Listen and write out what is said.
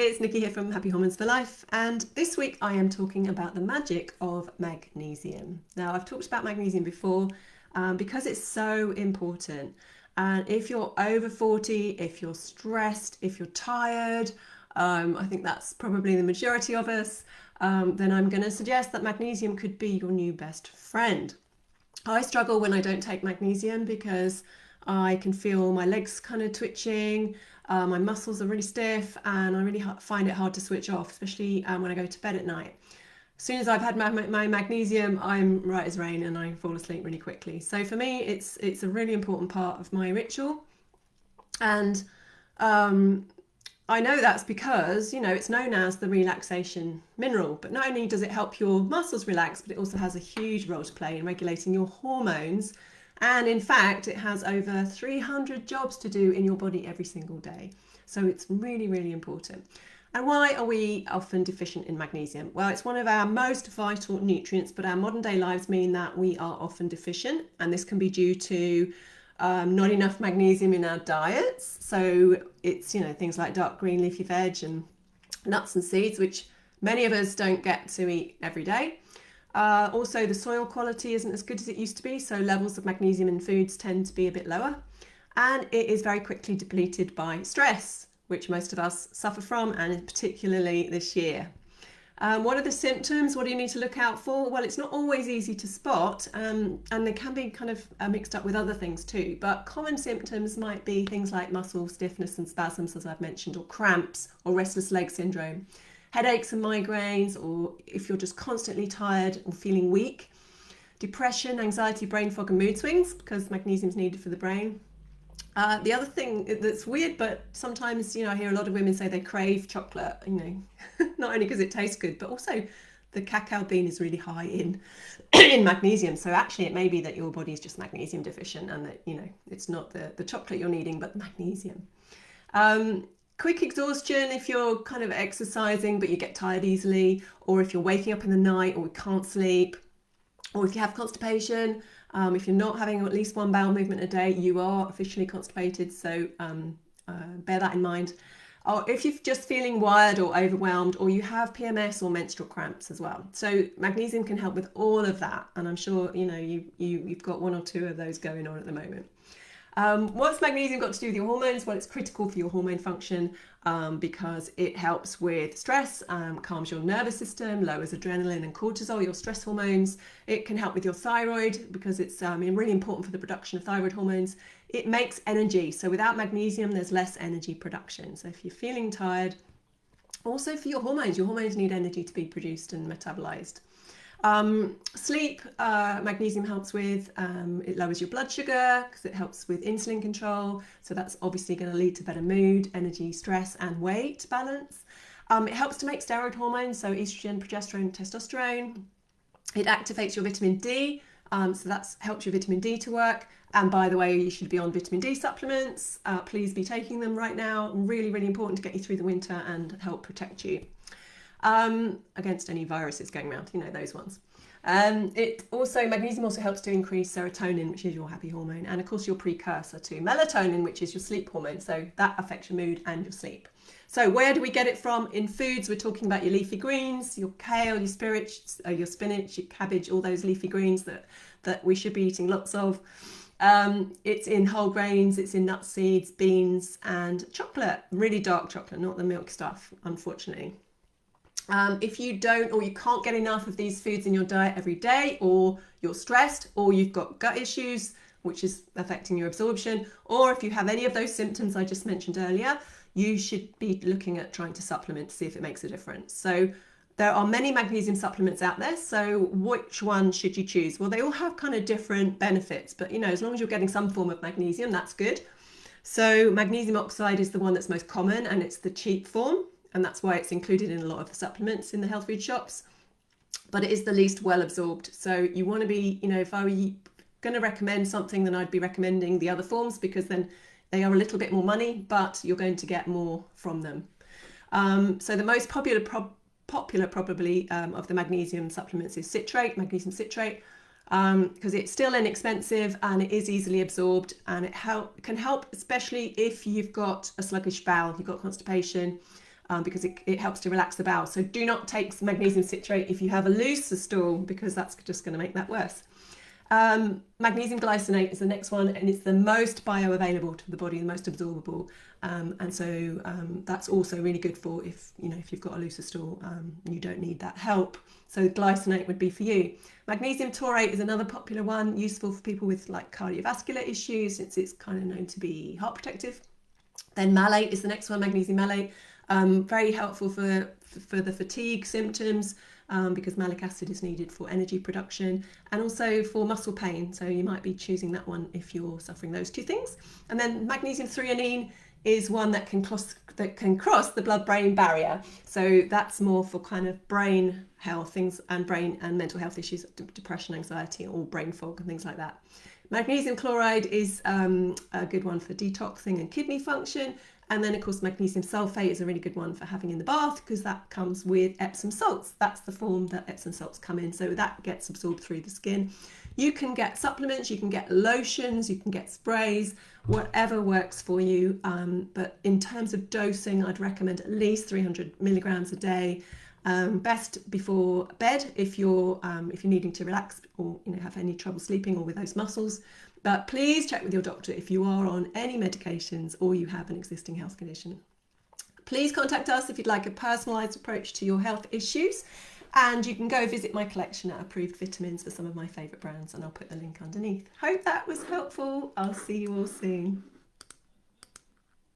it's Nikki here from Happy Hormones for Life, and this week I am talking about the magic of magnesium. Now, I've talked about magnesium before because it's so important. And if you're over 40, if you're stressed, if you're tired, I think that's probably the majority of us, then I'm going to suggest that magnesium could be your new best friend. I struggle when I don't take magnesium because I can feel my legs kind of twitching, my muscles are really stiff, and I really find it hard to switch off, especially when I go to bed at night. As soon as I've had my magnesium, I'm right as rain and I fall asleep really quickly. So for me, it's a really important part of my ritual. And I know that's because, it's known as the relaxation mineral, but not only does it help your muscles relax, but it also has a huge role to play in regulating your hormones. And in fact, it has over 300 jobs to do in your body every single day. So it's really, really important. And why are we often deficient in magnesium? Well, it's one of our most vital nutrients, but our modern day lives mean that we are often deficient. And this can be due to not enough magnesium in our diets. So it's, things like dark green leafy veg and nuts and seeds, which many of us don't get to eat every day. Also, the soil quality isn't as good as it used to be, so levels of magnesium in foods tend to be a bit lower. And it is very quickly depleted by stress, which most of us suffer from, and particularly this year. What are the symptoms? What do you need to look out for? Well, it's not always easy to spot, and they can be kind of mixed up with other things too. But common symptoms might be things like muscle stiffness and spasms, as I've mentioned, or cramps, or restless leg syndrome, headaches and migraines, or if you're just constantly tired or feeling weak, depression, anxiety, brain fog, and mood swings, because magnesium is needed for the brain. The other thing that's weird, but sometimes, I hear a lot of women say they crave chocolate, not only because it tastes good, but also the cacao bean is really high in magnesium. So actually it may be that your body is just magnesium deficient and that, it's not the chocolate you're needing, but magnesium. Quick exhaustion if you're kind of exercising but you get tired easily, or if you're waking up in the night or can't sleep, or if you have constipation. If you're not having at least one bowel movement a day, you are officially constipated, so bear that in mind. Or if you're just feeling wired or overwhelmed, or you have PMS or menstrual cramps as well. So magnesium can help with all of that, and I'm sure you've got one or two of those going on at the moment. What's magnesium got to do with your hormones? Well, it's critical for your hormone function because it helps with stress, calms your nervous system, lowers adrenaline and cortisol, your stress hormones. It can help with your thyroid because it's really important for the production of thyroid hormones. It makes energy. So without magnesium, there's less energy production. So if you're feeling tired, also for your hormones need energy to be produced and metabolized. Sleep, magnesium helps with, it lowers your blood sugar because it helps with insulin control. So that's obviously going to lead to better mood, energy, stress, and weight balance. It helps to make steroid hormones, so estrogen, progesterone, testosterone. It activates your vitamin D, so that helps your vitamin D to work. And by the way, you should be on vitamin D supplements. Please be taking them right now. Really, really important to get you through the winter and help protect you against any viruses going around, those ones. Magnesium also helps to increase serotonin, which is your happy hormone, and of course your precursor to melatonin, which is your sleep hormone. So that affects your mood and your sleep. So where do we get it from? In foods, we're talking about your leafy greens, your kale, your spinach, your cabbage, all those leafy greens that we should be eating lots of. It's in whole grains, it's in nuts, seeds, beans, and chocolate, really dark chocolate, not the milk stuff, unfortunately. If you don't, or you can't get enough of these foods in your diet every day, or you're stressed, or you've got gut issues, which is affecting your absorption, or if you have any of those symptoms I just mentioned earlier, you should be looking at trying to supplement to see if it makes a difference. So there are many magnesium supplements out there. So which one should you choose? Well, they all have kind of different benefits, but as long as you're getting some form of magnesium, that's good. So magnesium oxide is the one that's most common, and it's the cheap form. And that's why it's included in a lot of the supplements in the health food shops, but it is the least well absorbed. So you want to be, if I were going to recommend something, then I'd be recommending the other forms, because then they are a little bit more money, but you're going to get more from them. So the most popular probably of the magnesium supplements is magnesium citrate, because it's still inexpensive and it is easily absorbed, and it can help especially if you've got a sluggish bowel, you've got constipation. because it helps to relax the bowel. So do not take magnesium citrate if you have a looser stool, because that's just going to make that worse. Magnesium glycinate is the next one, and it's the most bioavailable to the body, the most absorbable, and so that's also really good for if you've got a looser stool, you don't need that help. So glycinate would be for you. Magnesium taurate is another popular one, useful for people with like cardiovascular issues, since it's kind of known to be heart protective. Then malate is the next one, magnesium malate, very helpful for the fatigue symptoms, because malic acid is needed for energy production and also for muscle pain. So you might be choosing that one if you're suffering those two things. And then magnesium threonine is one that can cross the blood-brain barrier. So that's more for kind of brain health things and brain and mental health issues, depression, anxiety, or brain fog and things like that. Magnesium chloride is a good one for detoxing and kidney function. And then, of course, magnesium sulfate is a really good one for having in the bath, because that comes with Epsom salts. That's the form that Epsom salts come in. So that gets absorbed through the skin. You can get supplements, you can get lotions, you can get sprays, whatever works for you. But in terms of dosing, I'd recommend at least 300 milligrams a day. Best before bed if you're needing to relax or have any trouble sleeping or with those muscles. But please check with your doctor if you are on any medications or you have an existing health condition. Please contact us if you'd like a personalised approach to your health issues, and you can go visit my collection at Approved Vitamins for some of my favourite brands, and I'll put the link underneath. Hope that was helpful. I'll see you all soon.